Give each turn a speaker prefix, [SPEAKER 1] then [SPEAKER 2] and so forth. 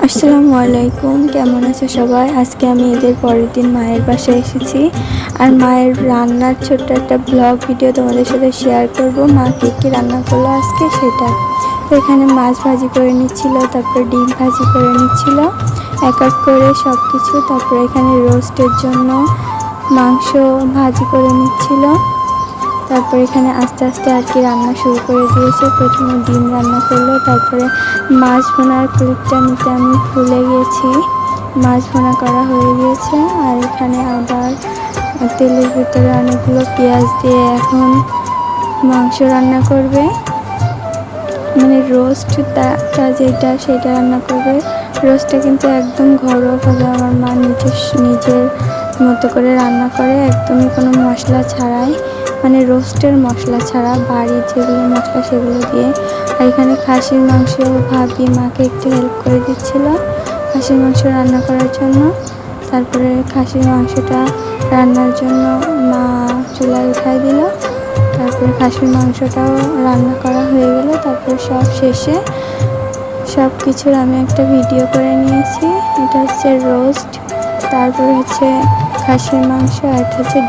[SPEAKER 1] আসসালামু আলাইকুম, কেমন আছে সবাই? আজকে আমি ঈদের পরের দিন মায়ের বাসায় এসেছি। আর মায়ের রান্নার ছোট্ট একটা ব্লগ ভিডিও তোমাদের সাথে শেয়ার করব। মা কী রান্না করলো আজকে সেটা। তো এখানে মাছ ভাজি করে নিচ্ছিল, তারপরে ডিম ভাজি করে নিচ্ছিল এক এক করে সব কিছু। তারপরে এখানে রোস্টের জন্য মাংস ভাজি করে নিচ্ছিল। তারপরে এখানে আস্তে আস্তে আর কি রান্না শুরু করে দিয়েছে। প্রথমে ডিম রান্না করলো, তারপরে মাছ ভোনার ক্লিপটা নিতে আমি ভুলে গেছি। মাছ ভোনা করা হয়ে গিয়েছে। আর এখানে আবার তেলের ভিতরে অনেকগুলো পেঁয়াজ দিয়ে এখন মাংস রান্না করবে, মানে রোস্টটা যেটা সেটা রান্না করবে। রোস্টটা কিন্তু একদম ঘরোয়াভাবে আমার মা নিজের মতো করে রান্না করে, একদমই কোনো মশলা ছাড়াই, মানে রোস্টের মশলা ছাড়া, বাড়ির যেগুলো মশলা সেগুলো দিয়ে। আর এখানে খাসির মাংস ভাবি মাকে একটু হেল্প করে দিচ্ছিল খাসির মাংস রান্না করার জন্য। তারপরে খাসির মাংসটা রান্নার জন্য মা চুলায় উঠাই দিল। তারপরে খাসির মাংসটাও রান্না করা হয়ে গেল। তারপরে সব শেষে সব কিছুর আমি একটা ভিডিও করে নিয়েছি। এটা হচ্ছে রোস্ট, তারপরে হচ্ছে খাসির মাংস, আর এটা হচ্ছে